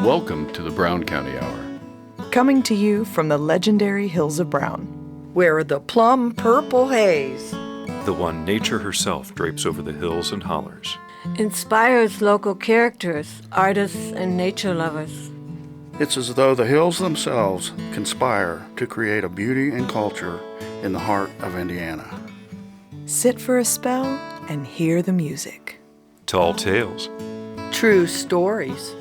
Welcome to the Brown County Hour. Coming to you from the legendary Hills of Brown, where the plum purple haze, the one nature herself drapes over the hills and hollers, inspires local characters, artists, and nature lovers. It's as though the hills themselves conspire to create a beauty and culture in the heart of Indiana. Sit for a spell and hear the music. Tall tales, true stories,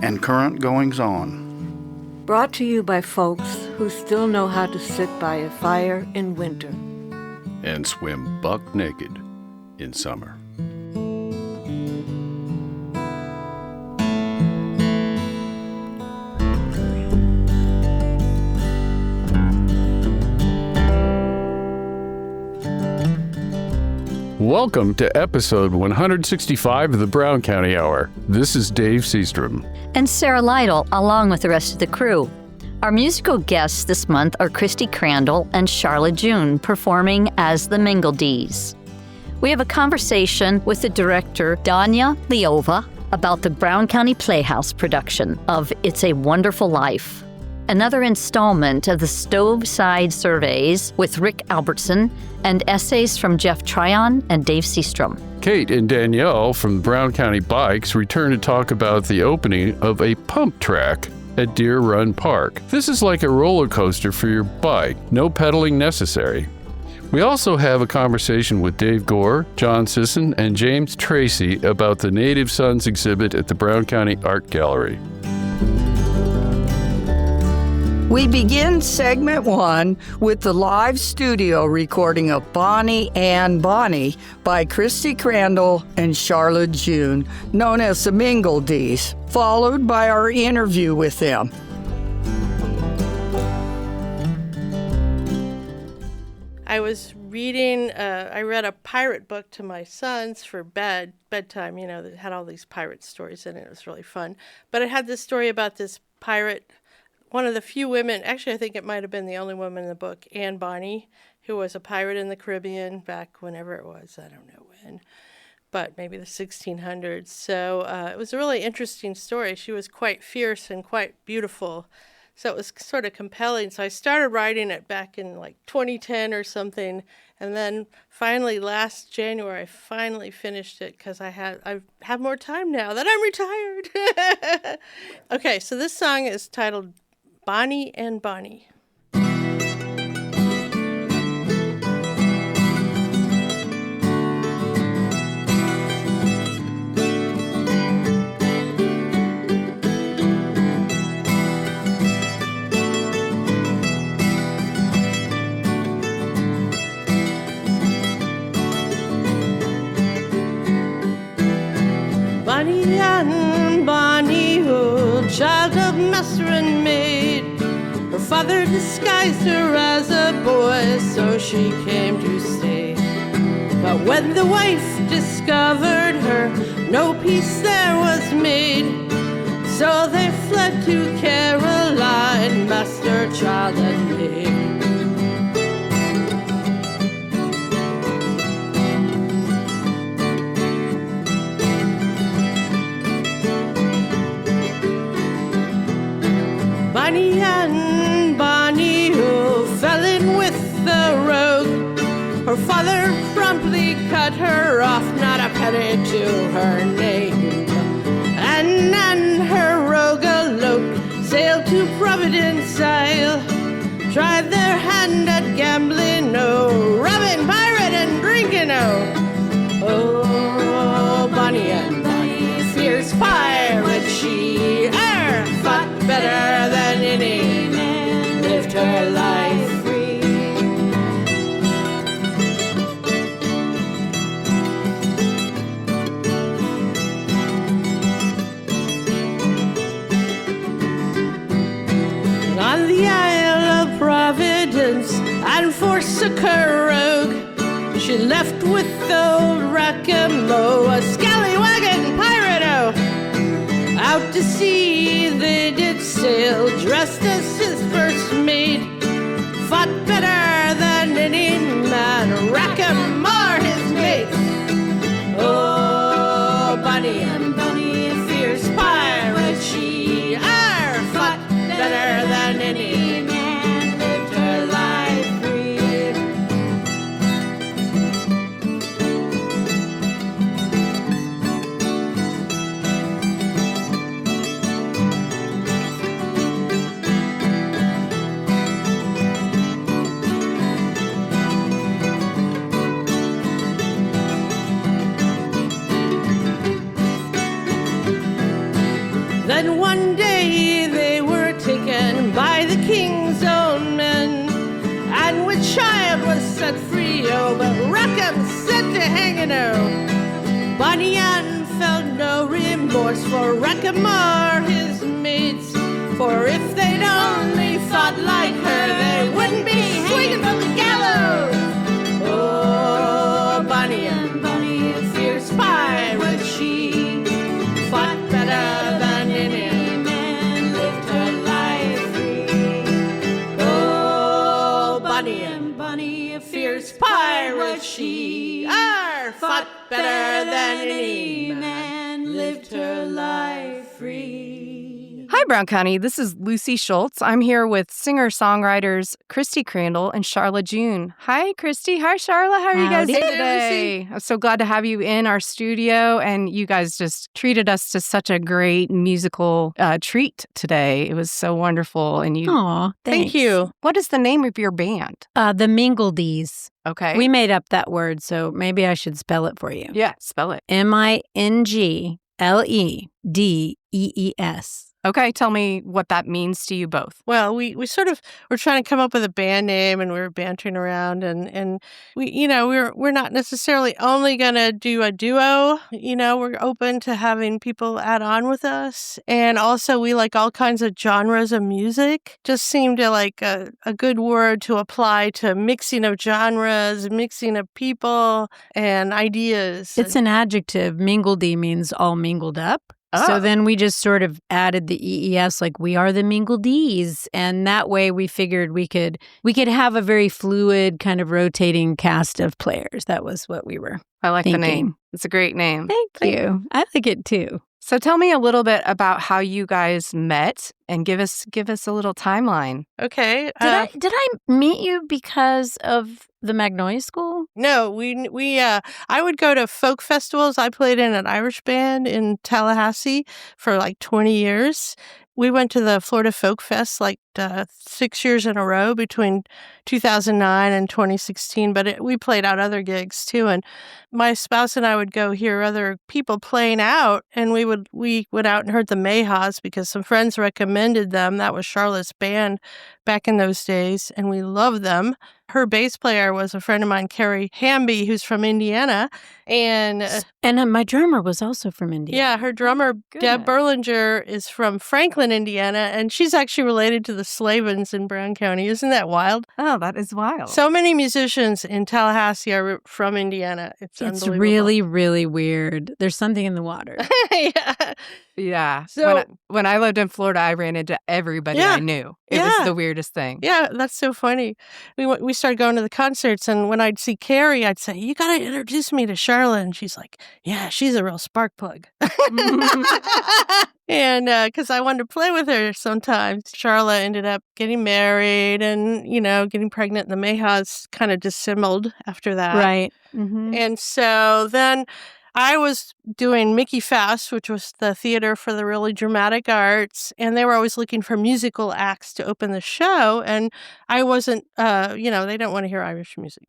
and current goings-on. Brought to you by folks who still know how to sit by a fire in winter and swim buck naked in summer. Welcome to episode 165 of the Brown County Hour. This is Dave Seastrom. And Sarah Lytle, along with the rest of the crew. Our musical guests this month are Christy Crandall and Sharla June, performing as the Mingledees. We have a conversation with the director, Danya Leova, about the Brown County Playhouse production of It's a Wonderful Life. Another installment of the Stove-Side Surveys with Rick Albertson and essays from Jeff Tryon and Dave Seastrom. Kate and Danielle from Brown County Bikes return to talk about the opening of a pump track at Deer Run Park. This is like a roller coaster for your bike, no pedaling necessary. We also have a conversation with Dave Gore, John Sisson, and James Tracy about the Native Sons exhibit at the Brown County Art Gallery. We begin segment 1 with the live studio recording of Bonnie and Bonnie by Christy Crandall and Sharla June, known as the Mingledees, followed by our interview with them. I was reading, I read a pirate book to my sons for bedtime, that had all these pirate stories in it. It was really fun. But it had this story about this pirate, one of the few women, actually I think it might have been the only woman in the book, Anne Bonny, who was a pirate in the Caribbean back whenever it was, I don't know when, but maybe the 1600s. So it was a really interesting story. She was quite fierce and quite beautiful. So it was sort of compelling. So I started writing it back in like 2010 or something. And then finally last January, I finally finished it because I have more time now that I'm retired. Okay, so this song is titled Bonnie and Bonnie. Bonnie and Bonnie, oh, child of master and maid. Her father disguised her as a boy, so she came to stay. But when the wife discovered her, no peace there was made. So they fled to Caroline, master, child, and maid. Bonnie and Bonnie, who fell in with the rogue. Her father promptly cut her off, not a penny to her name. And then her rogue eloped, sailed to Providence Isle. Tried their hand at gambling, oh, robbing, pirate, and drinking, oh. Oh, Bonnie and Bonnie, fierce pirate she, fought better than any man, lived her life free. On the Isle of Providence, and forsook her rogue, she left with old Rackamo, a scallywagging pirate-o. Out to sea they did sail, dressed as his first mate. Fought better than any man, Rackam or his mate. Oh, Bonnie and Bonnie, fierce pirate she, Then one day they were taken by the king's own men, and with child was set free, oh, but Rackham sent to hanging, oh. Bonnie Ann felt no remorse for Rackham or his mates, for if they'd only fought like her, they wouldn't be swinging from the gallows. Oh, Bonnie Ann, Bonnie, a fierce pirate she, fought better than any man, lived her life free. Oh, Bonnie Ann, Bonnie, a fierce pirate she, fought better than any man, lived her life free. Hi, Brown County. This is Lucy Schultz. I'm here with singer-songwriters Christy Crandall and Sharla June. Hi, Christy. Hi, Sharla. How are you guys doing today? I'm so glad to have you in our studio, and you guys just treated us to such a great musical treat today. It was so wonderful, and you. Aw, Thank you. What is the name of your band? The Mingledees. Okay. We made up that word, so maybe I should spell it for you. Yeah, spell it. Mingledees. Okay, tell me what that means to you both. Well, we sort of were trying to come up with a band name, and we were bantering around, and we're not necessarily only gonna do a duo. We're open to having people add on with us, and also we like all kinds of genres of music. Just seemed to like a good word to apply to mixing of genres, mixing of people and ideas. It's an adjective. Mingledee means all mingled up. So then we just sort of added the EES, like we are the Mingledees. And that way we figured we could have a very fluid kind of rotating cast of players. That was what we were I like thinking. the name. It's a great name. Thank you. I like it too. So tell me a little bit about how you guys met and give us a little timeline. Okay. Did I meet you because of the Magnolia School? No, I would go to folk festivals. I played in an Irish band in Tallahassee for like 20 years. We went to the Florida Folk Fest like 6 years in a row between 2009 and 2016, but we played out other gigs too. And my spouse and I would go hear other people playing out, and we went out and heard the Mayhaws because some friends recommended them. That was Sharla's band back in those days, and we loved them. Her bass player was a friend of mine, Carrie Hamby, who's from Indiana. And my drummer was also from Indiana. Yeah, her drummer, Deb Berlinger, is from Franklin, Indiana, and she's actually related to the Slavins in Brown County. Isn't that wild? Oh, that is wild. So many musicians in Tallahassee are from Indiana. It's unbelievable. Really, really weird. There's something in the water. Yeah. Yeah. So when I lived in Florida, I ran into everybody I knew. It was the weirdest thing. Yeah, that's so funny. We started going to the concerts, and when I'd see Carrie, I'd say, "You got to introduce me to Sharla," and she's like, "Yeah, she's a real spark plug." And because I wanted to play with her sometimes, Sharla ended up getting married and, getting pregnant. The Mayhaws kind of dissembled after that. Right. Mm-hmm. And so then I was doing Mickey Fest, which was the theater for the really dramatic arts, and they were always looking for musical acts to open the show, and I wasn't, they don't want to hear Irish music.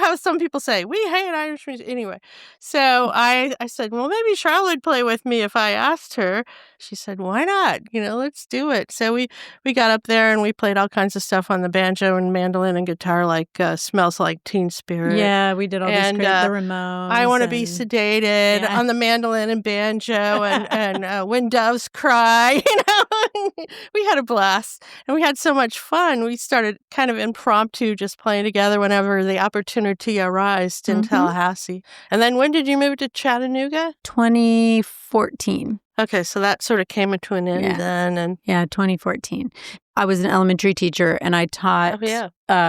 How some people say, we hate Irish music. Anyway, so I said, well, maybe Sharla would play with me if I asked her. She said, why not? Let's do it. So we got up there and we played all kinds of stuff on the banjo and mandolin and guitar, like Smells Like Teen Spirit. Yeah, we did all these the Ramones. I Want to Be Sedated on the mandolin and banjo and When Doves Cry. We had a blast and we had so much fun. We started kind of impromptu just playing together whenever the opportunity arose in Tallahassee. And then when did you move to Chattanooga? 2014. Okay, so that sort of came to an end then. And 2014. I was an elementary teacher, and I taught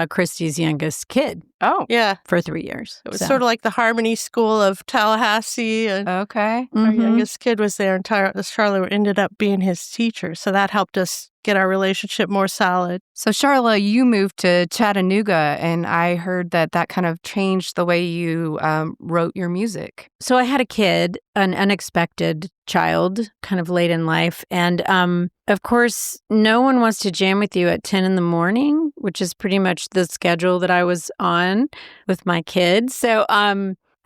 Christy's youngest kid. Oh, yeah, for 3 years. It was sort of like the Harmony School of Tallahassee. And okay, our youngest kid was there, and Sharla ended up being his teacher, so that helped us get our relationship more solid. So Sharla, you moved to Chattanooga, and I heard that kind of changed the way you wrote your music. So I had a kid, an unexpected child, kind of late in life, and of course, no one wants to jam with you at 10 in the morning, which is pretty much the schedule that I was on with my kids. So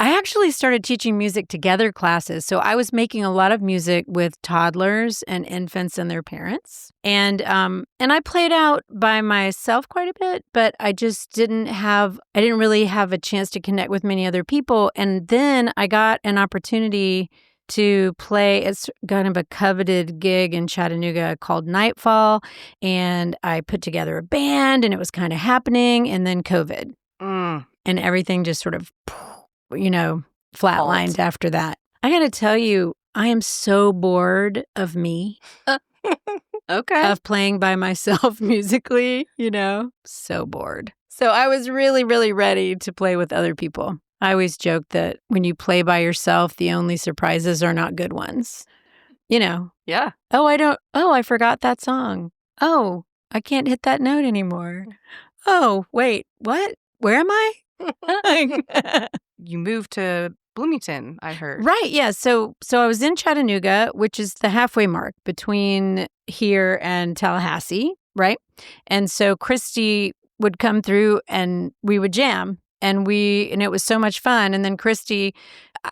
I actually started teaching music together classes. So I was making a lot of music with toddlers and infants and their parents. And I played out by myself quite a bit, but I just didn't really have a chance to connect with many other people. And then I got an opportunity to play. It's kind of a coveted gig in Chattanooga called Nightfall. And I put together a band and it was kind of happening. And then COVID. And everything just sort of, flatlined after that. I got to tell you, I am so bored of me. Okay. Of playing by myself musically, so bored. So I was really, really ready to play with other people. I always joke that when you play by yourself, the only surprises are not good ones. Yeah. I forgot that song. Oh, I can't hit that note anymore. Oh, wait, what? Where am I? You moved to Bloomington, I heard. Right, yeah. So I was in Chattanooga, which is the halfway mark between here and Tallahassee, right? And so Christy would come through and we would jam and it was so much fun. And then Christy,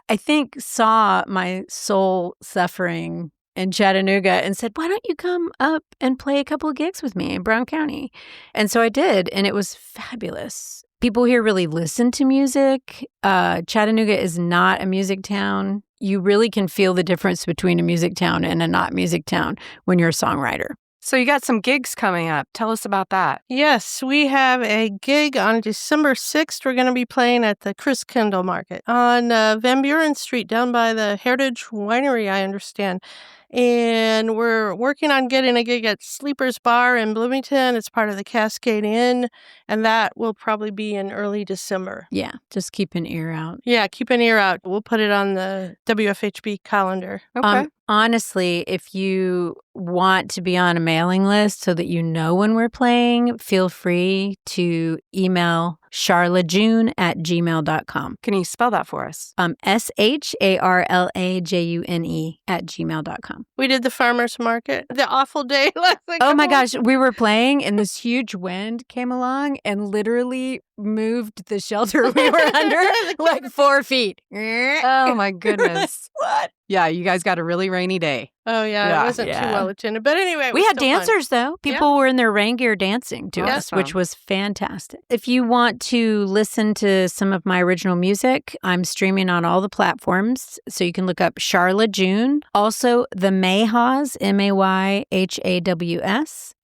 I think, saw my soul suffering in Chattanooga and said, why don't you come up and play a couple of gigs with me in Brown County? And so I did, and it was fabulous. People here really listen to music. Chattanooga is not a music town. You really can feel the difference between a music town and a not music town when you're a songwriter. So you got some gigs coming up. Tell us about that. Yes, we have a gig on December 6th. We're going to be playing at the Crandall Market on Van Buren Street down by the Heritage Winery, I understand. And we're working on getting a gig at Sleeper's Bar in Bloomington. It's part of the Cascade Inn, and that will probably be in early December. Yeah, just keep an ear out. Yeah, keep an ear out. We'll put it on the WFHB calendar. Okay. Honestly, if you want to be on a mailing list so that you know when we're playing, feel free to email sharlajune@gmail.com. Can you spell that for us? sharlajune@gmail.com. We did the farmer's market, the awful day last week. Oh my gosh, we were playing and this huge wind came along and literally moved the shelter we were under like 4 feet. Oh my goodness. What? Yeah, you guys got a really rainy day. Oh, yeah, it wasn't too well attended. But anyway, we had dancers, though. People were in their rain gear dancing to us, Awesome. which was fantastic. If you want to listen to some of my original music, I'm streaming on all the platforms. So you can look up Sharla June. Also, the Mayhaws, Mayhaws.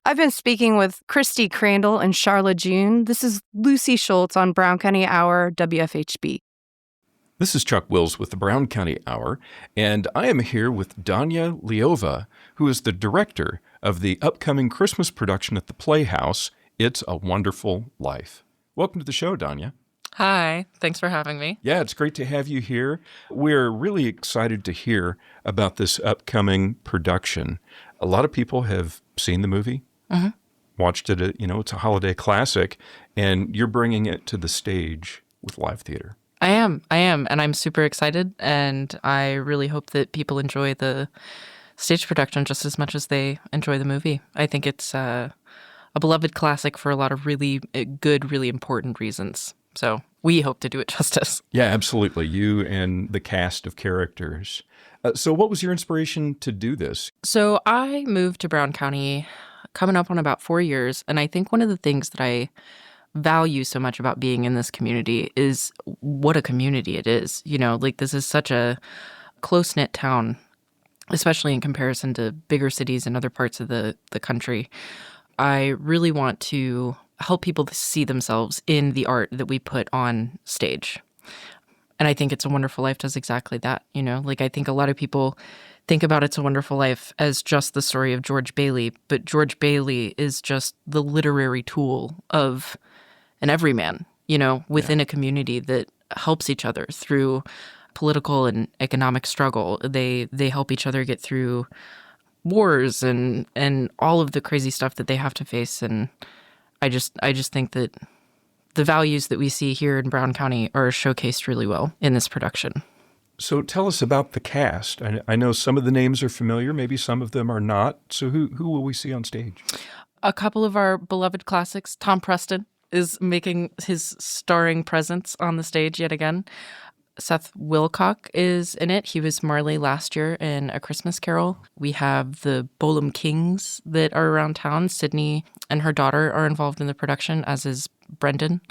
I've been speaking with Christy Crandall and Sharla June. This is Lucy Schultz on Brown County Hour, WFHB. This is Chuck Wills with the Brown County Hour, and I am here with Danya Leova, who is the director of the upcoming Christmas production at the Playhouse, It's a Wonderful Life. Welcome to the show, Danya. Hi, thanks for having me. Yeah, it's great to have you here. We're really excited to hear about this upcoming production. A lot of people have seen the movie, watched it, it's a holiday classic, and you're bringing it to the stage with live theater. I am, and I'm super excited, and I really hope that people enjoy the stage production just as much as they enjoy the movie. I think it's a beloved classic for a lot of really good, really important reasons. So we hope to do it justice. Yeah, absolutely. You and the cast of characters. So what was your inspiration to do this? So I moved to Brown County coming up on about 4 years, and I think one of the things that I value so much about being in this community is what a community it is. This is such a close-knit town, especially in comparison to bigger cities in other parts of the country. I really want to help people see themselves in the art that we put on stage. And I think It's a Wonderful Life does exactly that. I think a lot of people think about It's a Wonderful Life as just the story of George Bailey, but George Bailey is just the literary tool of an everyman, within a community that helps each other through political and economic struggle. They help each other get through wars and all of the crazy stuff that they have to face. And I just think that the values that we see here in Brown County are showcased really well in this production. So tell us about the cast. I know some of the names are familiar, maybe some of them are not. So who will we see on stage? A couple of our beloved classics. Tom Preston is making his starring presence on the stage yet again. Seth Wilcock is in it. He was Marley last year in A Christmas Carol. We have the Bolam Kings that are around town. Sydney and her daughter are involved in the production, as is Brendan.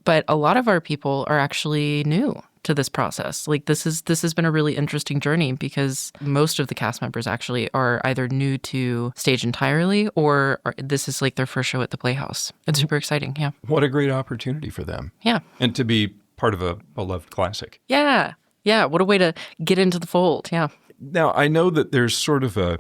But a lot of our people are actually new to this process. Like this has been a really interesting journey because most of the cast members actually are either new to stage entirely or this is like their first show at the Playhouse. It's super exciting. Yeah. What a great opportunity for them. Yeah. And to be part of a beloved classic. Yeah. Yeah. What a way to get into the fold. Yeah. Now, I know that there's sort of a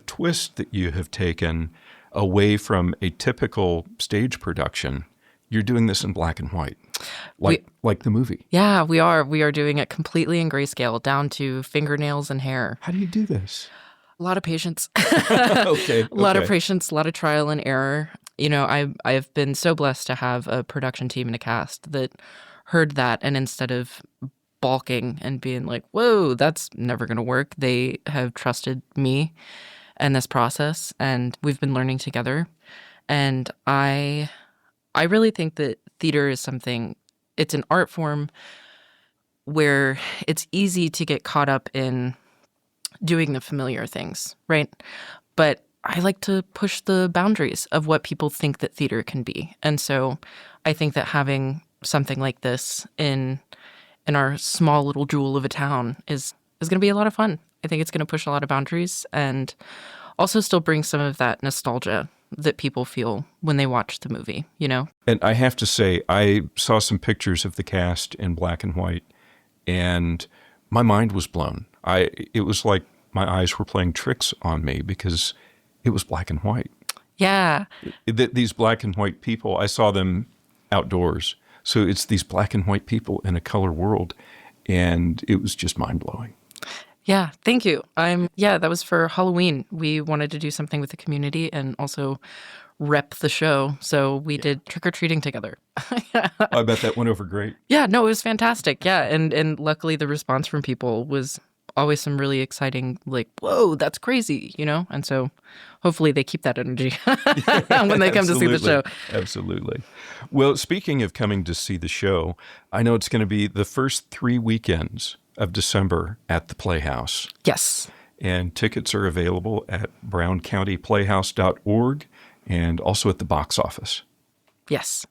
twist that you have taken away from a typical stage production. You're doing this in black and white, like the movie. Yeah, we are. We are doing it completely in grayscale, down to fingernails and hair. How do you do this? A lot of patience. Okay. A lot of patience, a lot of trial and error. You know, I've been so blessed to have a production team and a cast that heard that, and instead of balking and being like, whoa, that's never going to work, they have trusted me and this process, and we've been learning together. And I really think that theater is something, it's an art form where it's easy to get caught up in doing the familiar things, right? But I like to push the boundaries of what people think that theater can be. And so I think that having something like this in our small little jewel of a town is going to be a lot of fun. I think it's going to push a lot of boundaries and also still bring some of that nostalgia that people feel when they watch the movie, you know? And I have to say, I saw some pictures of the cast in black and white, and my mind was blown. It was like my eyes were playing tricks on me because it was black and white. Yeah. These black and white people, I saw them outdoors. So it's these black and white people in a color world, and it was just mind-blowing. Yeah, thank you. That was for Halloween. We wanted to do something with the community and also rep the show. So we did trick-or-treating together. I bet that went over great. Yeah, no, it was fantastic. Yeah, and luckily the response from people was always some really exciting, like, whoa, that's crazy, you know? And so hopefully they keep that energy when they come to see the show. Absolutely. Well, speaking of coming to see the show, I know it's going to be the first 3 weekends of December at the Playhouse. Yes. And tickets are available at browncountyplayhouse.org and also at the box office. Yes.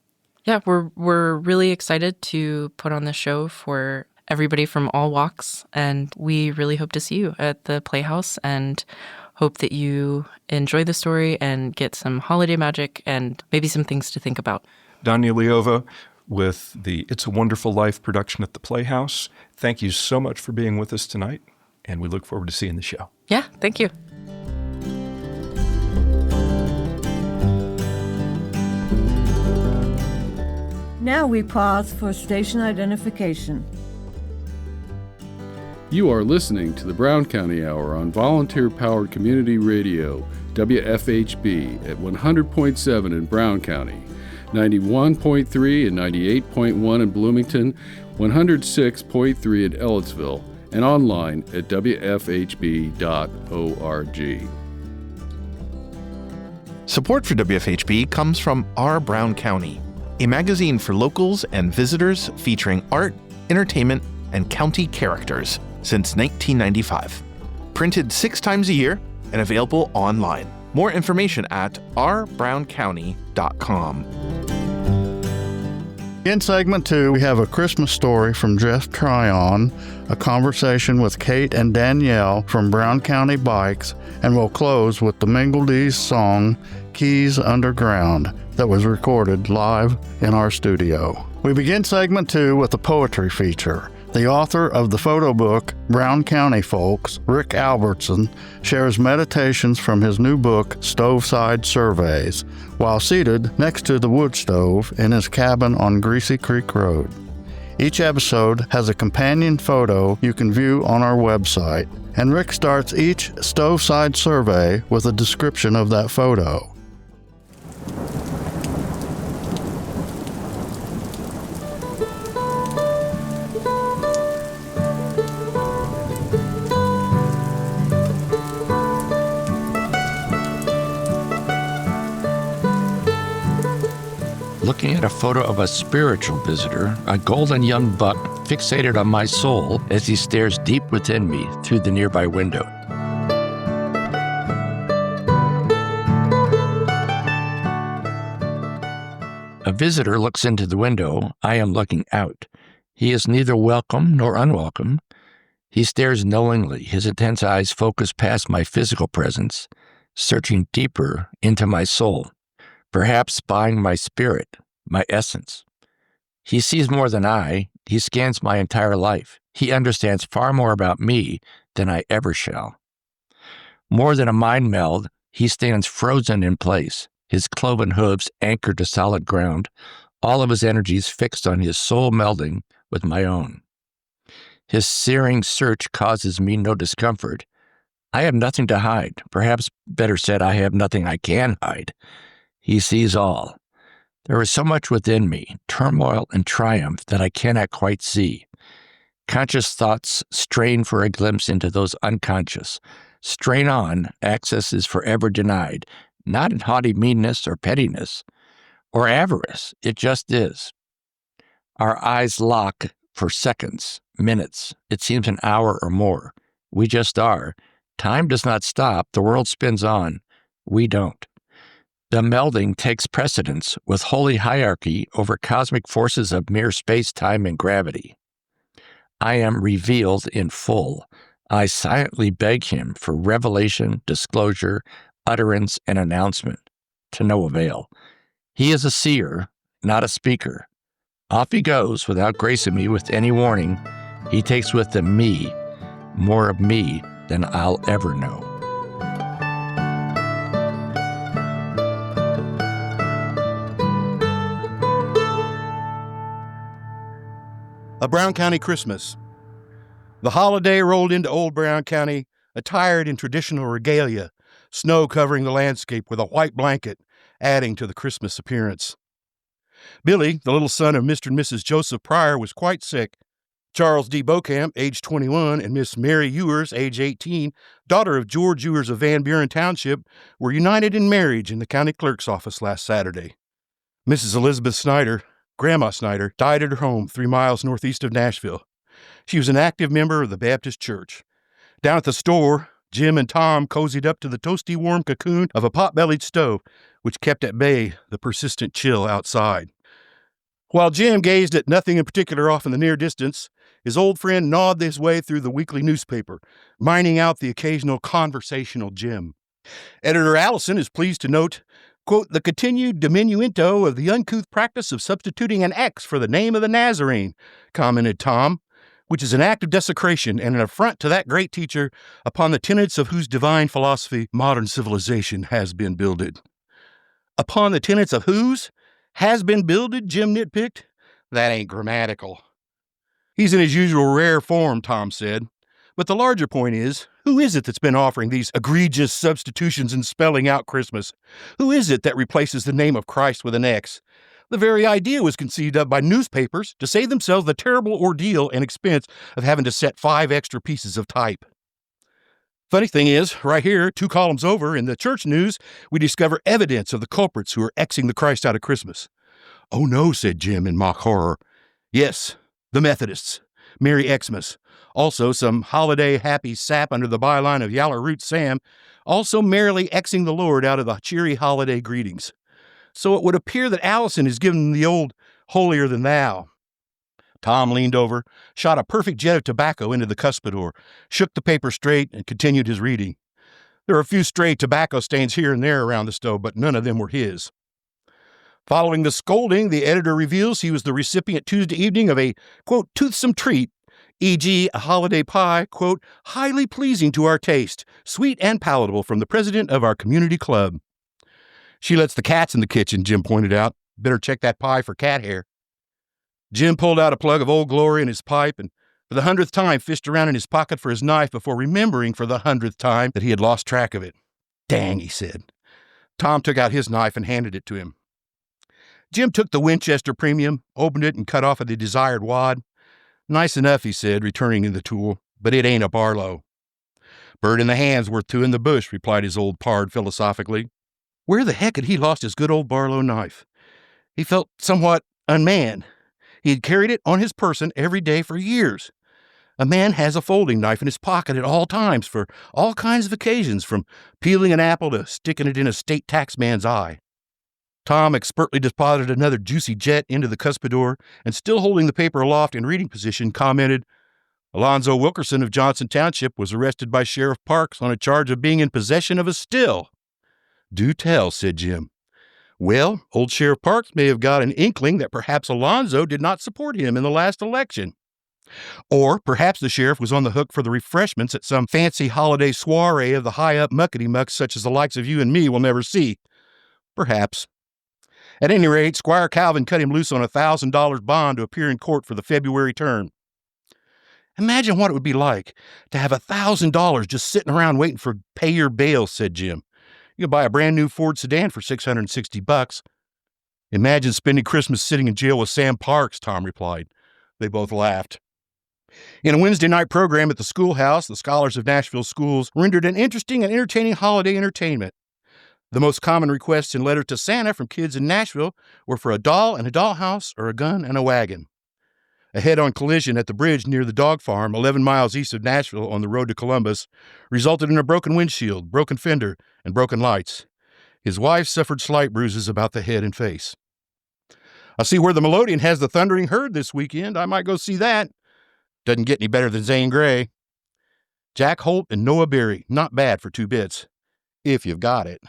Yeah, we're really excited to put on this show for everybody from all walks, and we really hope to see you at the Playhouse and hope that you enjoy the story and get some holiday magic and maybe some things to think about. Danya Leova with the It's a Wonderful Life production at the Playhouse. Thank you so much for being with us tonight, and we look forward to seeing the show. Yeah, thank you. Now we pause for station identification. You are listening to the Brown County Hour on volunteer-powered community radio, WFHB, at 100.7 in Brown County, 91.3 and 98.1 in Bloomington, 106.3 in Ellettsville, and online at wfhb.org. Support for WFHB comes from Our Brown County, a magazine for locals and visitors featuring art, entertainment, and county characters since 1995. Printed 6 times a year and available online. More information at ourbrowncounty.com. In segment 2, we have a Christmas story from Jeff Tryon, a conversation with Kate and Danielle from Brown County Bikes, and we'll close with the Mingledees song, Keys Underground, that was recorded live in our studio. We begin segment 2 with a poetry feature. The author of the photo book, Brown County Folks, Rick Albertson, shares meditations from his new book, Stoveside Surveys, while seated next to the wood stove in his cabin on Greasy Creek Road. Each episode has a companion photo you can view on our website, and Rick starts each Stoveside survey with a description of that photo. Looking at a photo of a spiritual visitor, a golden young buck fixated on my soul as he stares deep within me through the nearby window. A visitor looks into the window. I am looking out. He is neither welcome nor unwelcome. He stares knowingly, his intense eyes focus past my physical presence, searching deeper into my soul, perhaps spying my spirit, my essence. He sees more than I. He scans my entire life. He understands far more about me than I ever shall. More than a mind meld, he stands frozen in place, his cloven hooves anchored to solid ground, all of his energies fixed on his soul melding with my own. His searing search causes me no discomfort. I have nothing to hide. Perhaps better said, I have nothing I can hide. He sees all. There is so much within me, turmoil and triumph, that I cannot quite see. Conscious thoughts strain for a glimpse into those unconscious. Strain on, access is forever denied, not in haughty meanness or pettiness or avarice. It just is. Our eyes lock for seconds, minutes. It seems an hour or more. We just are. Time does not stop. The world spins on. We don't. The melding takes precedence with holy hierarchy over cosmic forces of mere space, time, and gravity. I am revealed in full. I silently beg him for revelation, disclosure, utterance, and announcement, to no avail. He is a seer, not a speaker. Off he goes without gracing me with any warning. He takes with him me, more of me than I'll ever know. A Brown County Christmas. The holiday rolled into Old Brown County, attired in traditional regalia, snow covering the landscape with a white blanket, adding to the Christmas appearance. Billy, the little son of Mr. and Mrs. Joseph Pryor, was quite sick. Charles D. Beaucamp, age 21, and Miss Mary Ewers, age 18, daughter of George Ewers of Van Buren Township, were united in marriage in the county clerk's office last Saturday. Mrs. Elizabeth Snyder, Grandma Snyder, died at her home 3 miles northeast of Nashville. She was an active member of the Baptist Church. Down at the store, Jim and Tom cozied up to the toasty warm cocoon of a pot-bellied stove, which kept at bay the persistent chill outside. While Jim gazed at nothing in particular off in the near distance, his old friend gnawed his way through the weekly newspaper, mining out the occasional conversational gem. Editor Allison is pleased to note, quote, the continued diminuendo of the uncouth practice of substituting an X for the name of the Nazarene, commented Tom, which is an act of desecration and an affront to that great teacher upon the tenets of whose divine philosophy modern civilization has been builded. Upon the tenets of whose has been builded, Jim nitpicked. That ain't grammatical. He's in his usual rare form, Tom said. But the larger point is, who is it that's been offering these egregious substitutions and spelling out Christmas? Who is it that replaces the name of Christ with an X? The very idea was conceived of by newspapers to save themselves the terrible ordeal and expense of having to set 5 extra pieces of type. Funny thing is, right here, 2 columns over in the church news, we discover evidence of the culprits who are Xing the Christ out of Christmas. Oh no, said Jim in mock horror. Yes, the Methodists, Merry Xmas. Also some holiday happy sap under the byline of Yaller Root Sam, also merrily Xing the Lord out of the cheery holiday greetings. So it would appear that Allison is giving the old holier than thou. Tom leaned over, shot a perfect jet of tobacco into the cuspidor, shook the paper straight, and continued his reading. There were a few stray tobacco stains here and there around the stove, but none of them were his. Following the scolding, the editor reveals he was the recipient Tuesday evening of a, quote, toothsome treat, e.g. a holiday pie, quote, highly pleasing to our taste, sweet and palatable from the president of our community club. She lets the cats in the kitchen, Jim pointed out. Better check that pie for cat hair. Jim pulled out a plug of Old Glory in his pipe and for the 100th time fished around in his pocket for his knife before remembering for the 100th time that he had lost track of it. Dang, he said. Tom took out his knife and handed it to him. Jim took the Winchester Premium, opened it, and cut off the desired wad. Nice enough, he said, returning the tool, but it ain't a Barlow. Bird in the hand's worth 2 in the bush, replied his old pard philosophically. Where the heck had he lost his good old Barlow knife? He felt somewhat unmanned. He had carried it on his person every day for years. A man has a folding knife in his pocket at all times for all kinds of occasions, from peeling an apple to sticking it in a state taxman's eye. Tom expertly deposited another juicy jet into the cuspidor and, still holding the paper aloft in reading position, commented, Alonzo Wilkerson of Johnson Township was arrested by Sheriff Parks on a charge of being in possession of a still. Do tell, said Jim. Well, old Sheriff Parks may have got an inkling that perhaps Alonzo did not support him in the last election. Or perhaps the sheriff was on the hook for the refreshments at some fancy holiday soiree of the high-up muckety-mucks such as the likes of you and me will never see. Perhaps. At any rate, Squire Calvin cut him loose on a $1,000 bond to appear in court for the February term. Imagine what it would be like to have $1,000 just sitting around waiting for pay your bail, said Jim. You could buy a brand new Ford sedan for $660. Imagine spending Christmas sitting in jail with Sam Parks, Tom replied. They both laughed. In a Wednesday night program at the schoolhouse, the scholars of Nashville schools rendered an interesting and entertaining holiday entertainment. The most common requests in letters to Santa from kids in Nashville were for a doll and a dollhouse or a gun and a wagon. A head-on collision at the bridge near the dog farm, 11 miles east of Nashville on the road to Columbus, resulted in a broken windshield, broken fender, and broken lights. His wife suffered slight bruises about the head and face. I see where the Melodeon has the Thundering Herd this weekend. I might go see that. Doesn't get any better than Zane Grey. Jack Holt and Noah Berry, not bad for 2 bits, if you've got it.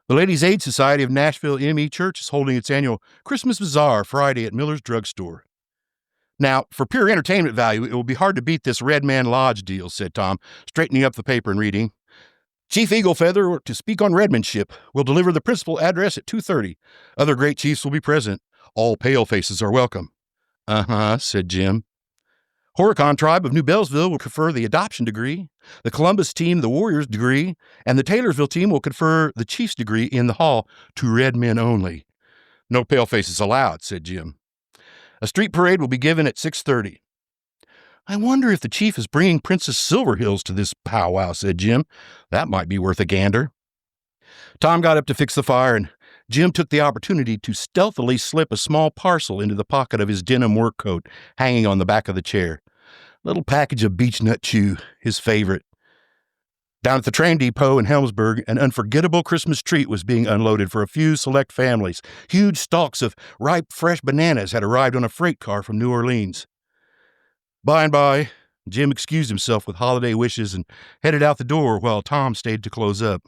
The Ladies' Aid Society of Nashville ME Church is holding its annual Christmas Bazaar Friday at Miller's Drug Store. Now, for pure entertainment value, it will be hard to beat this Red Man Lodge deal, said Tom, straightening up the paper and reading. Chief Eaglefeather, to speak on redmanship, will deliver the principal address at 2:30. Other great chiefs will be present. All pale faces are welcome. Uh-huh, said Jim. Horicon Tribe of New Bellsville will confer the adoption degree. The Columbus team, the Warriors degree, and the Taylorsville team will confer the Chiefs degree in the hall to red men only. No pale faces allowed, said Jim. A street parade will be given at 6:30. I wonder if the chief is bringing Princess Silverhills to this powwow, said Jim. That might be worth a gander. Tom got up to fix the fire, and Jim took the opportunity to stealthily slip a small parcel into the pocket of his denim work coat hanging on the back of the chair. Little package of beech nut chew, his favorite. Down at the train depot in Helmsburg, an unforgettable Christmas treat was being unloaded for a few select families. Huge stalks of ripe, fresh bananas had arrived on a freight car from New Orleans. By and by, Jim excused himself with holiday wishes and headed out the door while Tom stayed to close up.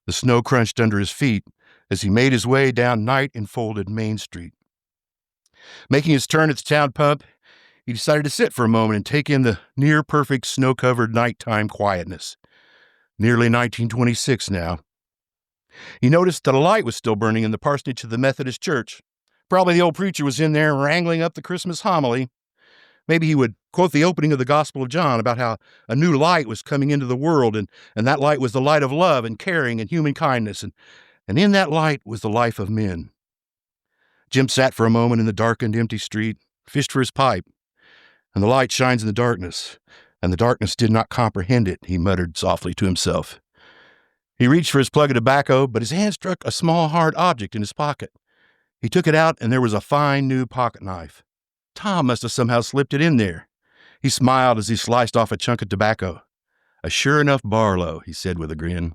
The snow crunched under his feet as he made his way down night-enfolded Main Street. Making his turn at the town pump, he decided to sit for a moment and take in the near-perfect snow-covered nighttime quietness. Nearly 1926 now. He noticed that a light was still burning in the parsonage of the Methodist Church. Probably the old preacher was in there wrangling up the Christmas homily. Maybe he would quote the opening of the Gospel of John about how a new light was coming into the world, and that light was the light of love and caring and human kindness, and in that light was the life of men. Jim sat for a moment in the darkened, empty street, fished for his pipe. And the light shines in the darkness, and the darkness did not comprehend it, he muttered softly to himself. He reached for his plug of tobacco, but his hand struck a small, hard object in his pocket. He took it out, and there was a fine new pocket knife. Tom must have somehow slipped it in there. He smiled as he sliced off a chunk of tobacco. A sure enough Barlow, he said with a grin.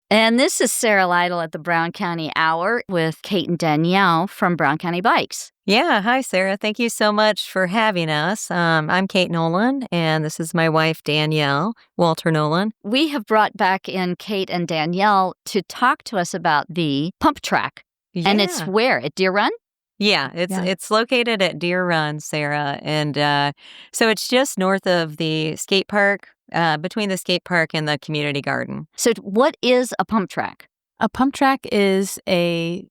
And this is Sarah Lytle at the Brown County Hour with Kate and Danielle from Brown County Bikes. Yeah, hi, Sarah. Thank you so much for having us. I'm Kate Nolan, and this is my wife, Danielle, Walter Nolan. We have brought back in Kate and Danielle to talk to us about the pump track. Yeah. And it's where? At Deer Run? Yeah, it's located at Deer Run, Sarah. And so it's just north of the skate park, between the skate park and the community garden. So what is a pump track? A pump track is a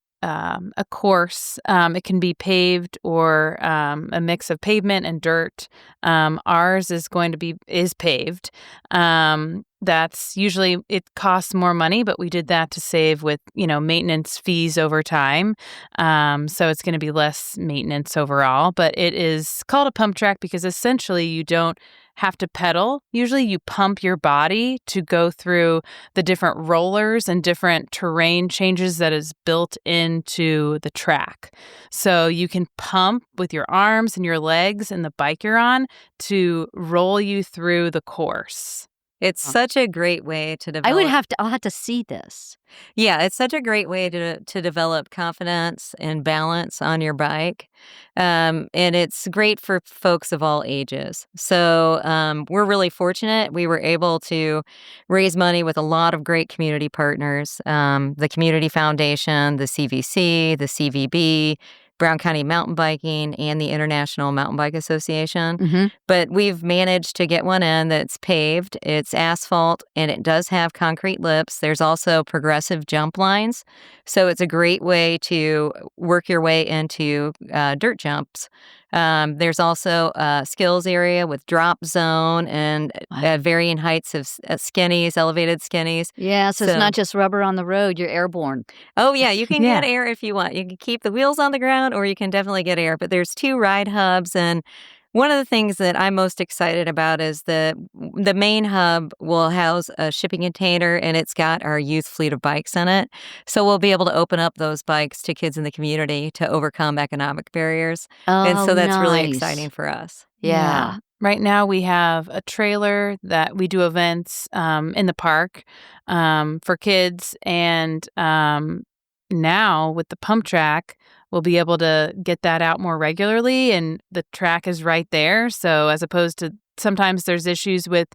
course. It can be paved or a mix of pavement and dirt. Ours is paved. That's usually, it costs more money, but we did that to save with, maintenance fees over time. So it's going to be less maintenance overall, but it is called a pump track because essentially you don't have to pedal. Usually you pump your body to go through the different rollers and different terrain changes that is built into the track. So you can pump with your arms and your legs and the bike you're on to roll you through the course. It's such a great way to develop. I'll have to see this. Yeah, it's such a great way to develop confidence and balance on your bike. And it's great for folks of all ages. So we're really fortunate. We were able to raise money with a lot of great community partners, the Community Foundation, the CVC, the CVB, Brown County Mountain Biking, and the International Mountain Bike Association. Mm-hmm. But we've managed to get one in that's paved, it's asphalt, and it does have concrete lips. There's also progressive jump lines. So it's a great way to work your way into dirt jumps. There's also a skills area with drop zone and varying heights of skinnies, elevated skinnies. Yeah, so it's not just rubber on the road, you're airborne. Oh, yeah, you can get air if you want. You can keep the wheels on the ground or you can definitely get air. But there's 2 ride hubs, and one of the things that I'm most excited about is the main hub will house a shipping container, and it's got our youth fleet of bikes in it. So we'll be able to open up those bikes to kids in the community to overcome economic barriers. And so that's really exciting for us. Yeah. Right now we have a trailer that we do events in the park for kids. And now with the pump track, we'll be able to get that out more regularly, and the track is right there. So as opposed to sometimes there's issues with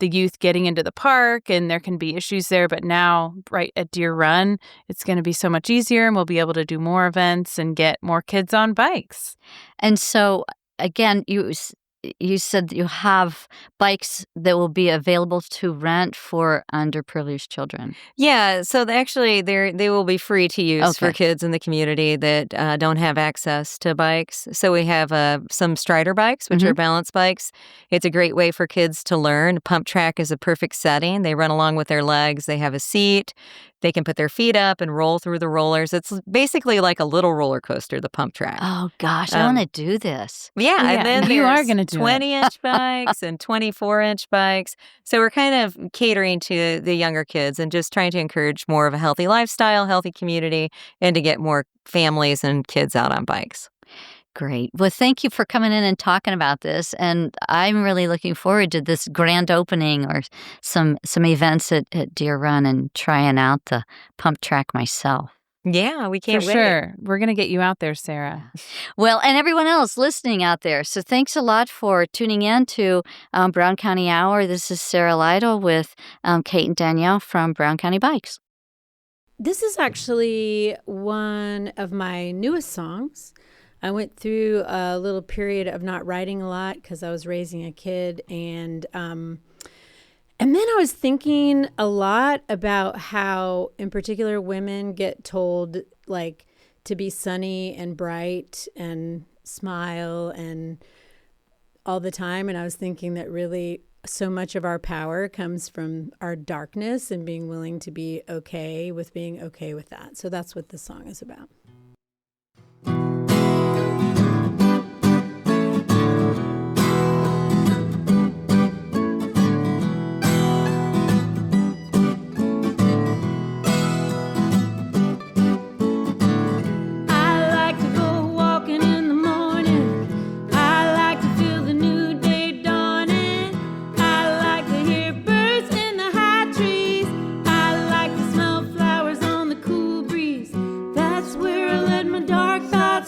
the youth getting into the park, and there can be issues there, but now right at Deer Run, it's going to be so much easier, and we'll be able to do more events and get more kids on bikes. And so, again, you said that you have bikes that will be available to rent for underprivileged children. Yeah, so they will be free to use for kids in the community that don't have access to bikes. So we have some Strider bikes, which are balance bikes. It's a great way for kids to learn. Pump track is a perfect setting. They run along with their legs. They have a seat. They can put their feet up and roll through the rollers. It's basically like a little roller coaster, the pump track. Oh, gosh, I want to do this. Yeah, and then you are going to do 20-inch bikes and 24-inch bikes. So we're kind of catering to the younger kids and just trying to encourage more of a healthy lifestyle, healthy community, and to get more families and kids out on bikes. Great. Well, thank you for coming in and talking about this. And I'm really looking forward to this grand opening or some events at Deer Run and trying out the pump track myself. Yeah, we can't wait. For sure. We're going to get you out there, Sarah. Well, and everyone else listening out there. So thanks a lot for tuning in to Brown County Hour. This is Sarah Lytle with Kate and Danielle from Brown County Bikes. This is actually one of my newest songs. I went through a little period of not writing a lot because I was raising a kid, and then I was thinking a lot about how, in particular, women get told like to be sunny and bright and smile and all the time, and I was thinking that really so much of our power comes from our darkness and being willing to be okay with being okay with that. So that's what this song is about.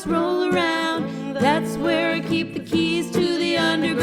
Roll around, that's where I keep the keys to the underground.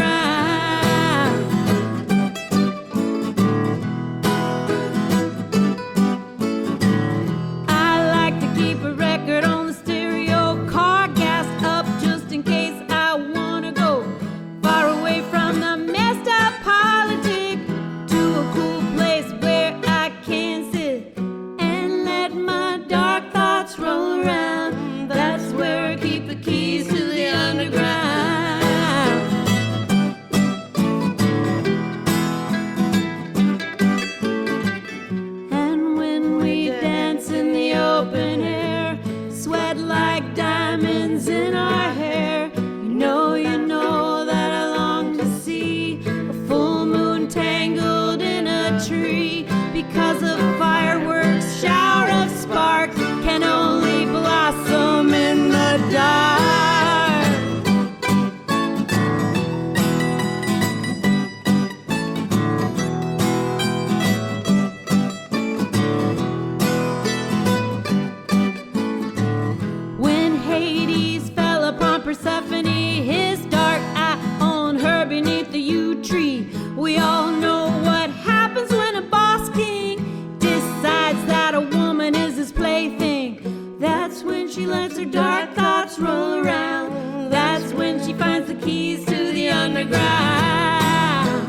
underground.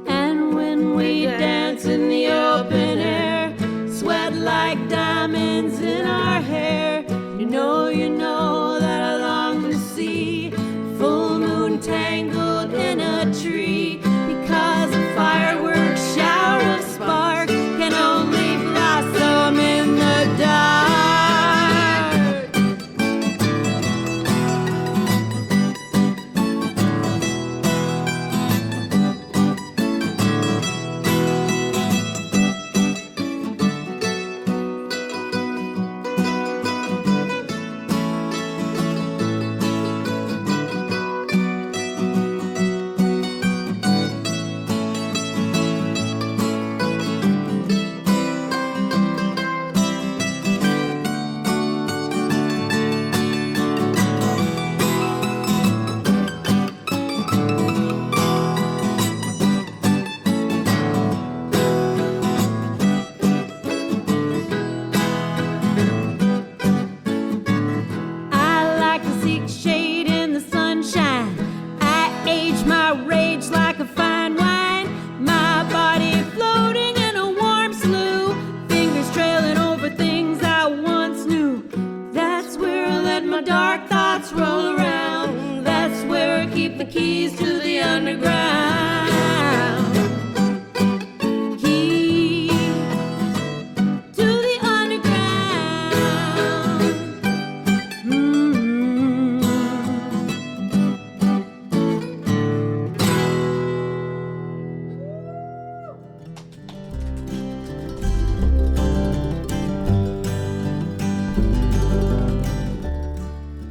And when we dance in the open air, sweat like diamonds in our hair, you know that I long to see full moon tangled in a tree, because a fireworks shower of spark can only blossom in the dark. I like to seek shade in the sunshine. I age my rage like a fine wine. My body floating in a warm slough, fingers trailing over things I once knew. That's where I let my dark thoughts roll around. That's where I keep the keys to the underground. Keys to the underground.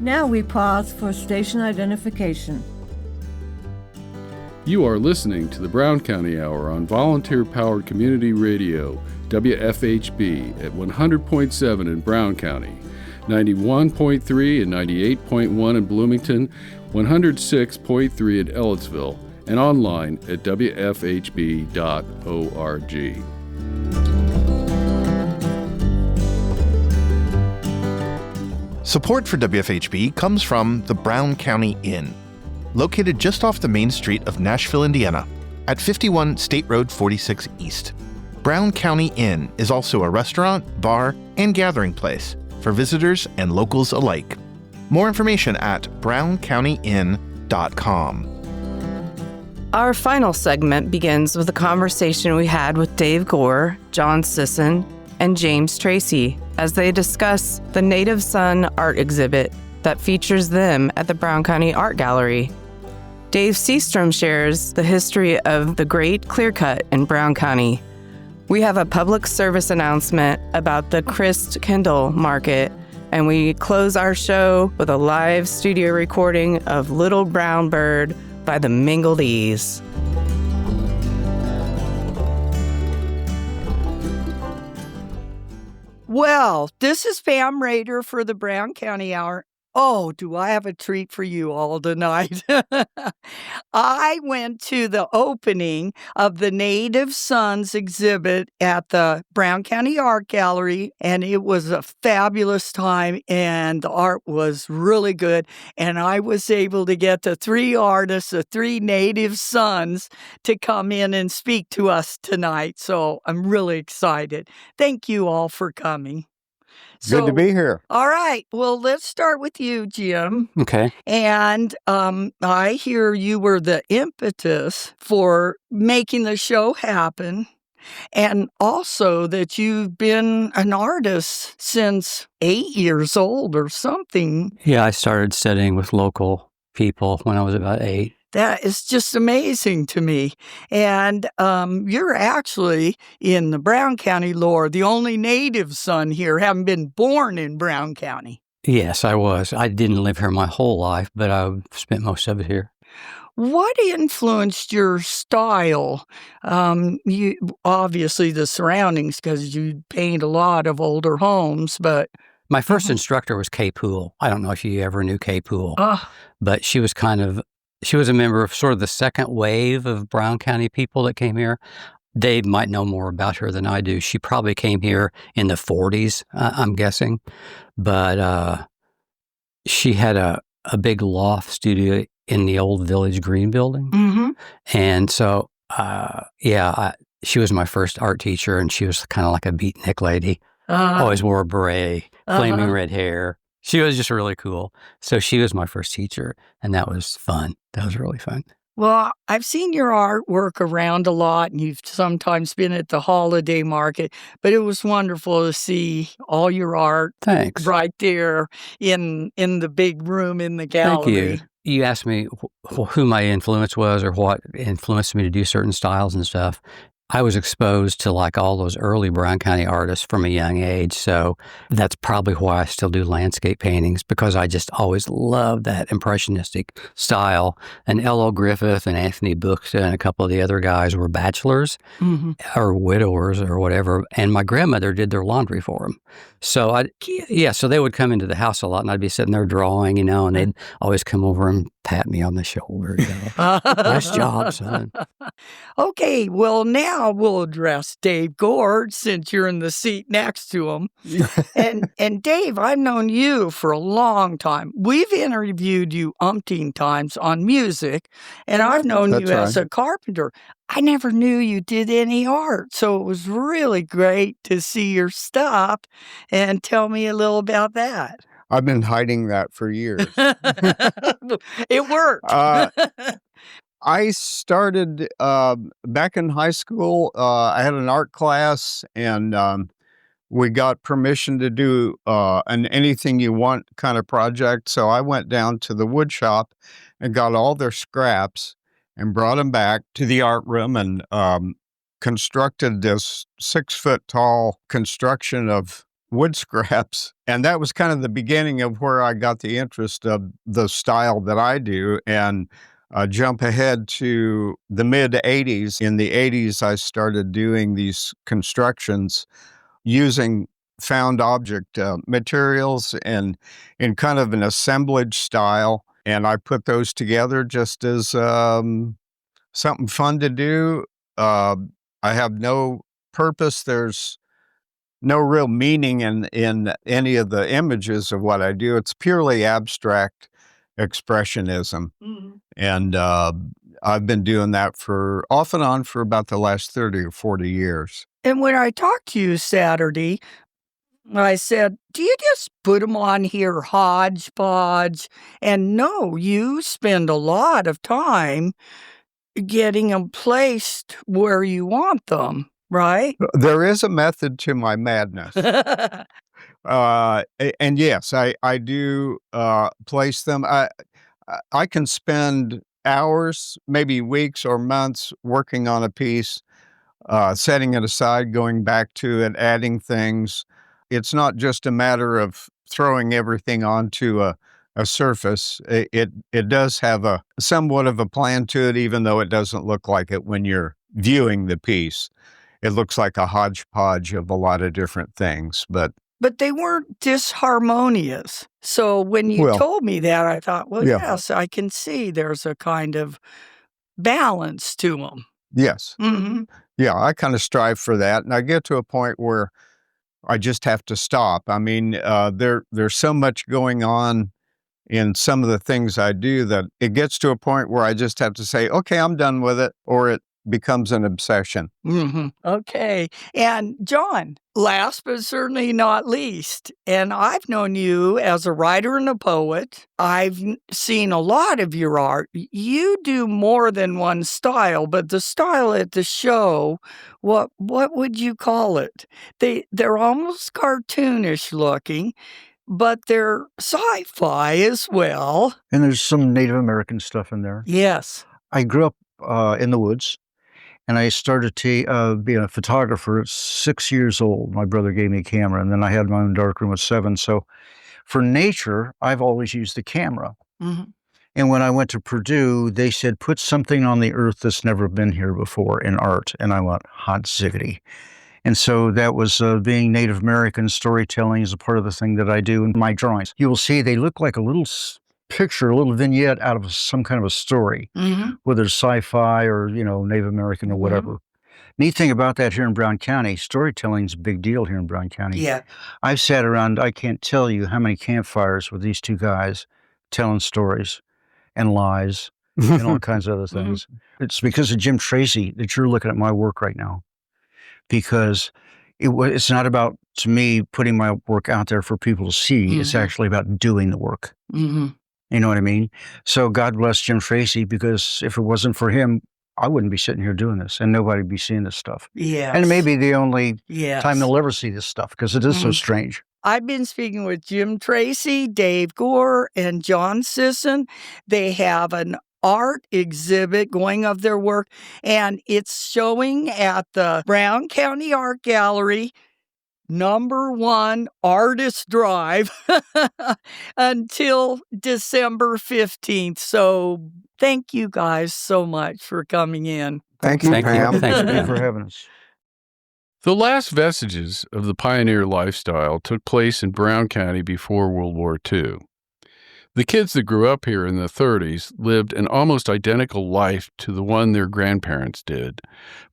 Now we pause for station identification. You are listening to the Brown County Hour on volunteer-powered community radio, WFHB, at 100.7 in Brown County, 91.3 and 98.1 in Bloomington, 106.3 in Ellettsville, and online at wfhb.org. Support for WFHB comes from the Brown County Inn, located just off the main street of Nashville, Indiana, at 51 State Road 46 East. Brown County Inn is also a restaurant, bar, and gathering place for visitors and locals alike. More information at browncountyinn.com. Our final segment begins with a conversation we had with Dave Gore, John Sisson, and James Tracy as they discuss the Native Son art exhibit that features them at the Brown County Art Gallery. Dave Seastrom shares the history of the Great Clearcut in Brown County. We have a public service announcement about the Crandall Market, and we close our show with a live studio recording of Little Brown Bird by the Mingledees. Well, this is Pam Rader for the Brown County Hour. Oh, do I have a treat for you all tonight? I went to the opening of the Native Sons exhibit at the Brown County Art Gallery, and it was a fabulous time, and the art was really good. And I was able to get the three artists, the three Native Sons, to come in and speak to us tonight. So I'm really excited. Thank you all for coming. Good to be here. All right. Well, let's start with you, Jim. Okay. And I hear you were the impetus for making the show happen, and also that you've been an artist since 8 years old or something. Yeah, I started studying with local people when I was about 8. That is just amazing to me. And you're actually, in the Brown County lore, the only Native son here, having been born in Brown County. Yes, I was. I didn't live here my whole life, but I spent most of it here. What influenced your style? You obviously the surroundings, because you paint a lot of older homes, but... My first instructor was Kay Poole. I don't know if you ever knew Kay Poole, but she was a member of sort of the second wave of Brown County people that came here. Dave might know more about her than I do. She probably came here in the 40s, I'm guessing. But she had a big loft studio in the old Village Green building. Mm-hmm. And so, she was my first art teacher, and she was kind of like a beatnik lady. Always wore a beret, flaming red hair. She was just really cool. So she was my first teacher, and that was fun. That was really fun. Well, I've seen your artwork around a lot, and you've sometimes been at the holiday market, but it was wonderful to see all your art. Thanks. Right there in the big room in the gallery. Thank you. You asked me who my influence was or what influenced me to do certain styles and stuff. I was exposed to like all those early Brown County artists from a young age. So that's probably why I still do landscape paintings, because I just always loved that impressionistic style. And L.O. Griffith and Anthony Buchta and a couple of the other guys were bachelors or widowers or whatever. And my grandmother did their laundry for them. So so they would come into the house a lot, and I'd be sitting there drawing, and they'd always come over and pat me on the shoulder. Nice job, son. Okay, well, now we'll address Dave Gord, since you're in the seat next to him. and Dave, I've known you for a long time. We've interviewed you umpteen times on music, and I've known you as a carpenter. I never knew you did any art, so it was really great to see your stuff. And tell me a little about that. I've been hiding that for years. It worked. I started back in high school. I had an art class, and we got permission to do an anything you want kind of project. So I went down to the wood shop and got all their scraps and brought them back to the art room and constructed this 6-foot-tall construction of wood scraps. And that was kind of the beginning of where I got the interest of the style that I do. And jump ahead to the mid-'80s. In the '80s, I started doing these constructions using found object materials and in kind of an assemblage style. And I put those together just as something fun to do. I have no purpose. There's no real meaning in any of the images of what I do. It's purely abstract expressionism. And I've been doing that off and on for about the last 30 or 40 years. And when I talked to you Saturday, I said, do you just put them on here hodgepodge? And no, you spend a lot of time getting them placed where you want them, right? There is a method to my madness. And yes, I do place them. I can spend hours, maybe weeks or months working on a piece, setting it aside, going back to it, adding things. It's not just a matter of throwing everything onto a surface. It does have somewhat of a plan to it, even though it doesn't look like it when you're viewing the piece. It looks like a hodgepodge of a lot of different things, but they weren't disharmonious. So when you told me that, I thought, yes, I can see there's a kind of balance to them. Yes. Mm-hmm. Yeah, I kind of strive for that. And I get to a point where I just have to stop. I mean, there's so much going on in some of the things I do that it gets to a point where I just have to say, okay, I'm done with it, or it becomes an obsession. Mm-hmm. Okay. And John, last but certainly not least, and I've known you as a writer and a poet. I've seen a lot of your art. You do more than one style, but the style at the show, what would you call it? They're almost cartoonish looking, but they're sci-fi as well. And there's some Native American stuff in there. Yes. I grew up in the woods. And I started being a photographer at 6 years old. My brother gave me a camera, and then I had my own darkroom at 7. So for nature, I've always used the camera. Mm-hmm. And when I went to Purdue, they said, put something on the earth that's never been here before in art. And I went, hot ziggity. And so that was being Native American storytelling is a part of the thing that I do in my drawings. You will see they look like a little picture, a little vignette out of some kind of a story, mm-hmm. whether it's sci-fi or, Native American or whatever. Neat thing about that here in Brown County, storytelling's a big deal here in Brown County. Yeah. I've sat around, I can't tell you how many campfires with these two guys telling stories and lies and all kinds of other things. It's because of Jim Tracy that you're looking at my work right now. Because it's not about, to me, putting my work out there for people to see. It's actually about doing the work. Mm-hmm. You know what I mean? So God bless Jim Tracy, because if it wasn't for him, I wouldn't be sitting here doing this, and nobody would be seeing this stuff. Yes. And it may be the only Yes. time they'll ever see this stuff, because it is so strange. I've been speaking with Jim Tracy, Dave Gore, and John Sisson. They have an art exhibit going of their work, and it's showing at the Brown County Art Gallery, #1 Artist Drive, until December 15th. So thank you guys so much for coming in. Thank you, Pam. Thank you for having us. The last vestiges of the pioneer lifestyle took place in Brown County before World War II. The kids that grew up here in the 30s lived an almost identical life to the one their grandparents did,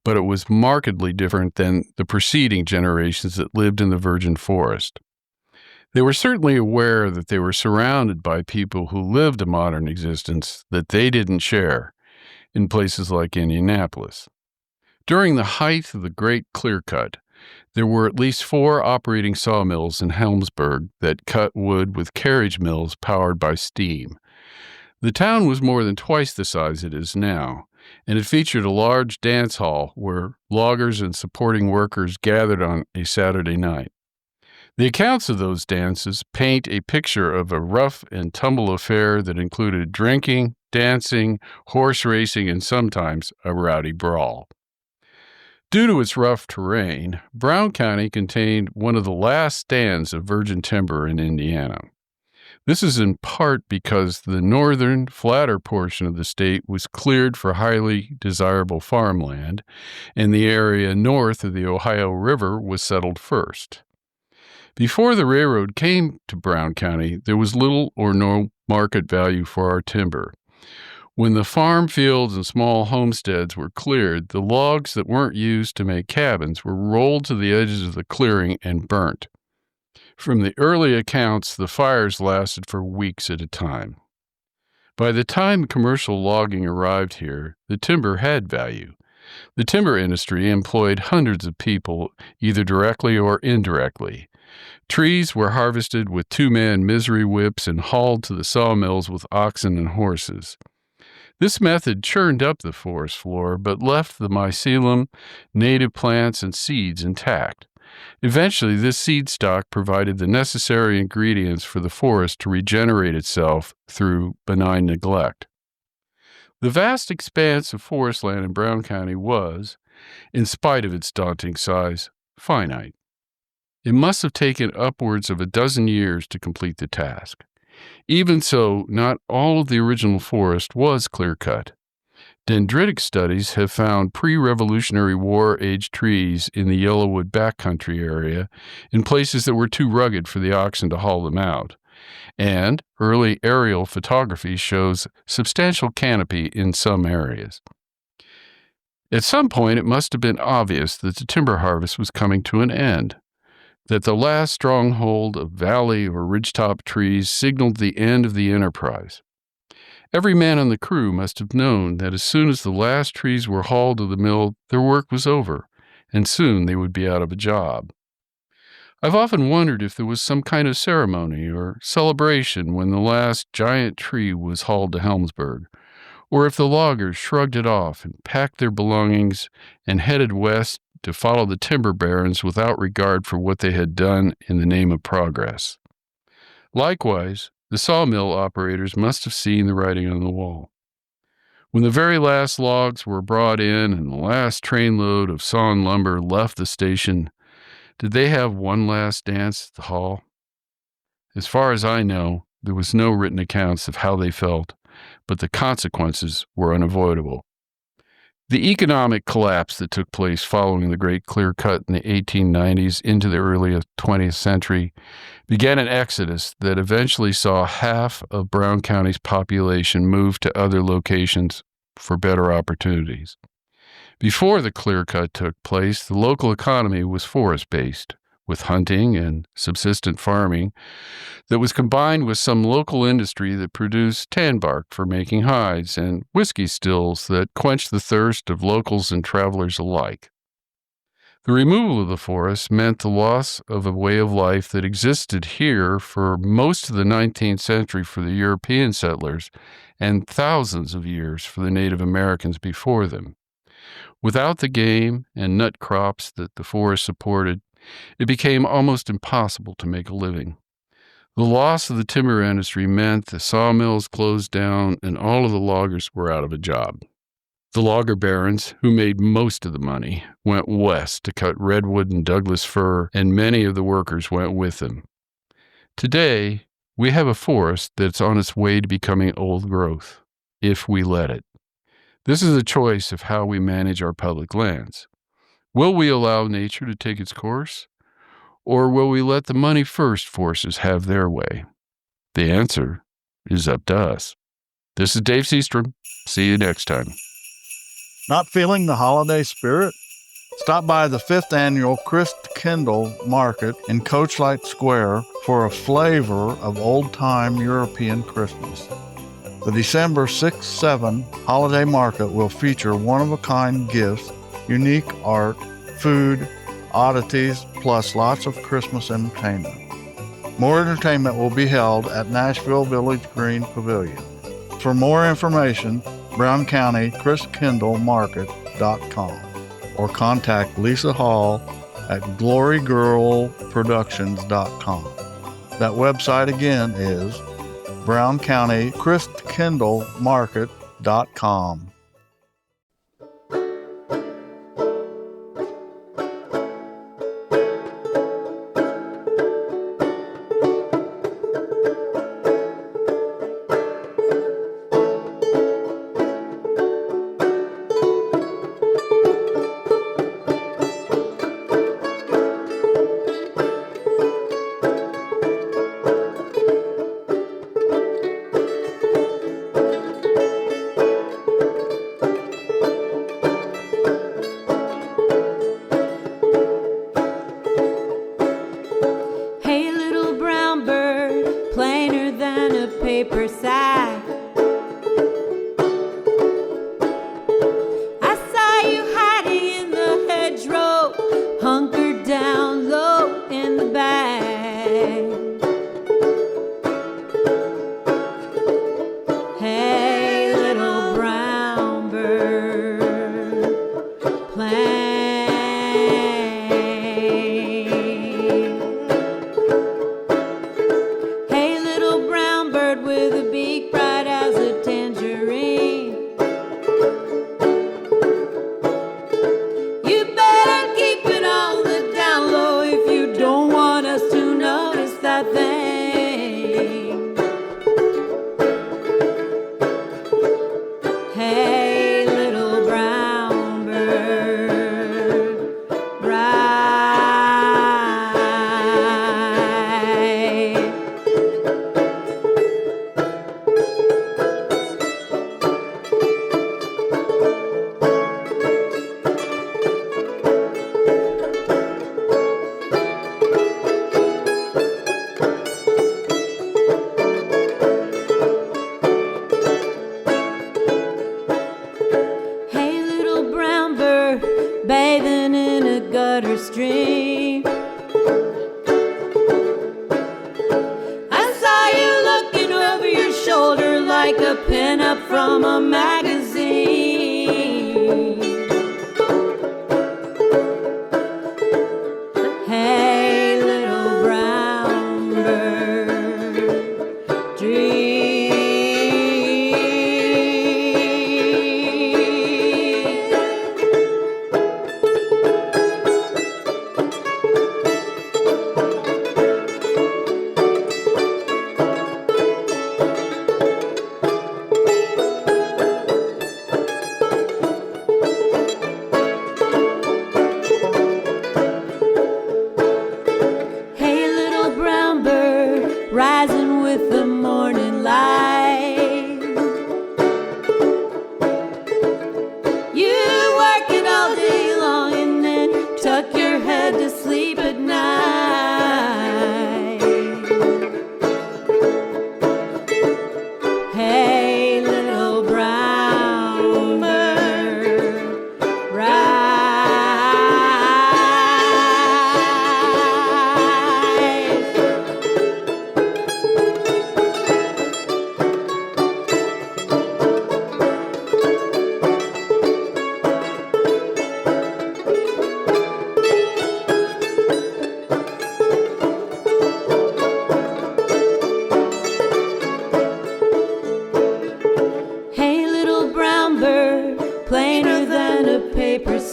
but it was markedly different than the preceding generations that lived in the virgin forest. They were certainly aware that they were surrounded by people who lived a modern existence that they didn't share in places like Indianapolis. During the height of the Great Clear Cut, there were at least 4 operating sawmills in Helmsburg that cut wood with carriage mills powered by steam. The town was more than twice the size it is now, and it featured a large dance hall where loggers and supporting workers gathered on a Saturday night. The accounts of those dances paint a picture of a rough and tumble affair that included drinking, dancing, horse racing, and sometimes a rowdy brawl. Due to its rough terrain, Brown County contained one of the last stands of virgin timber in Indiana. This is in part because the northern, flatter portion of the state was cleared for highly desirable farmland, and the area north of the Ohio River was settled first. Before the railroad came to Brown County, there was little or no market value for our timber. When the farm fields and small homesteads were cleared, the logs that weren't used to make cabins were rolled to the edges of the clearing and burnt. From the early accounts, the fires lasted for weeks at a time. By the time commercial logging arrived here, the timber had value. The timber industry employed hundreds of people, either directly or indirectly. Trees were harvested with 2-man misery whips and hauled to the sawmills with oxen and horses. This method churned up the forest floor, but left the mycelium, native plants, and seeds intact. Eventually, this seed stock provided the necessary ingredients for the forest to regenerate itself through benign neglect. The vast expanse of forest land in Brown County was, in spite of its daunting size, finite. It must have taken upwards of a dozen years to complete the task. Even so, not all of the original forest was clear-cut. Dendritic studies have found pre-Revolutionary War-age trees in the Yellowwood backcountry area in places that were too rugged for the oxen to haul them out. And early aerial photography shows substantial canopy in some areas. At some point, it must have been obvious that the timber harvest was coming to an end, that the last stronghold of valley or ridgetop trees signaled the end of the enterprise. Every man on the crew must have known that as soon as the last trees were hauled to the mill, their work was over, and soon they would be out of a job. I've often wondered if there was some kind of ceremony or celebration when the last giant tree was hauled to Helmsburg, or if the loggers shrugged it off and packed their belongings and headed west to follow the timber barons without regard for what they had done in the name of progress. Likewise, the sawmill operators must have seen the writing on the wall. When the very last logs were brought in and the last trainload of sawn lumber left the station, did they have one last dance at the hall? As far as I know, there was no written accounts of how they felt, but the consequences were unavoidable. The economic collapse that took place following the Great Clear Cut in the 1890s into the early 20th century began an exodus that eventually saw half of Brown County's population move to other locations for better opportunities. Before the clear cut took place, the local economy was forest-based, with hunting and subsistent farming that was combined with some local industry that produced tan bark for making hides and whiskey stills that quenched the thirst of locals and travelers alike. The removal of the forest meant the loss of a way of life that existed here for most of the 19th century for the European settlers and thousands of years for the Native Americans before them. Without the game and nut crops that the forest supported, it became almost impossible to make a living. The loss of the timber industry meant the sawmills closed down and all of the loggers were out of a job. The logger barons, who made most of the money, went west to cut redwood and Douglas fir, and many of the workers went with them. Today, we have a forest that's on its way to becoming old growth, if we let it. This is a choice of how we manage our public lands. Will we allow nature to take its course? Or will we let the money-first forces have their way? The answer is up to us. This is Dave Seastrom. See you next time. Not feeling the holiday spirit? Stop by the 5th annual Crandall Market in Coachlight Square for a flavor of old-time European Christmas. The December 6-7 holiday market will feature one-of-a-kind gifts, unique art, food, oddities, plus lots of Christmas entertainment. More entertainment will be held at Nashville Village Green Pavilion. For more information, Brown County ChristKindleMarket.com or contact Lisa Hall at GloryGirlProductions.com. That website again is Brown County ChristKindleMarket.com.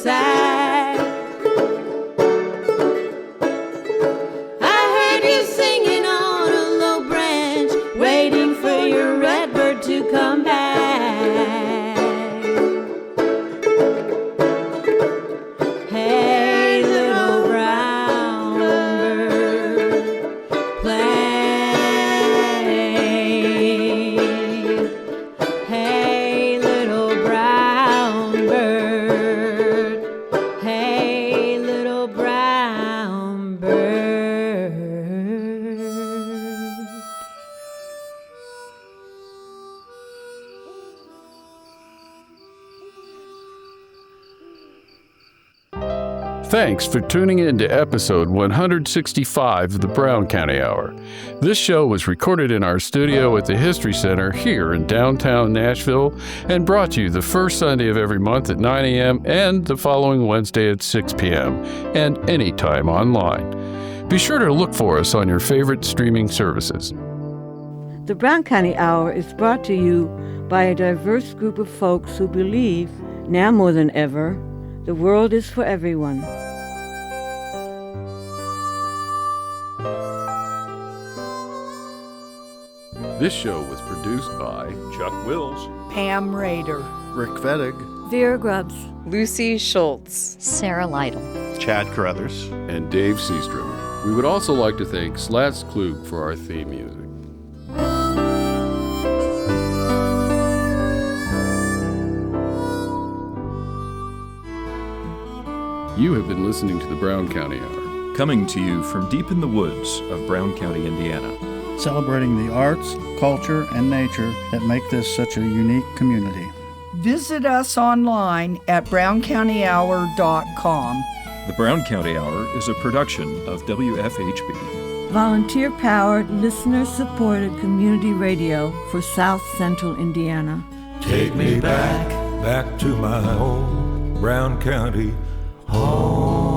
side. I heard you singing on a low branch, waiting for your redbird to come back. Hey, little brown bird, play. Hey, little brown bird. Hey, little brown bird. Thanks for tuning in to episode 165 of the Brown County Hour. This show was recorded in our studio at the History Center here in downtown Nashville and brought to you the first Sunday of every month at 9 a.m. and the following Wednesday at 6 p.m. and anytime online. Be sure to look for us on your favorite streaming services. The Brown County Hour is brought to you by a diverse group of folks who believe, now more than ever, the world is for everyone. This show was produced by Chuck Wills, Pam Rader, Rick Fettig, Vera Grubbs, Lucy Schultz, Sarah Lytle, Chad Carruthers, and Dave Seastrom. We would also like to thank Slats Klug for our theme music. You have been listening to the Brown County Hour. coming to you from deep in the woods of Brown County, Indiana. Celebrating the arts, culture, and nature that make this such a unique community. Visit us online at browncountyhour.com. The Brown County Hour is a production of WFHB. Volunteer-powered, listener-supported community radio for South Central Indiana. Take me back to my home, Brown County home.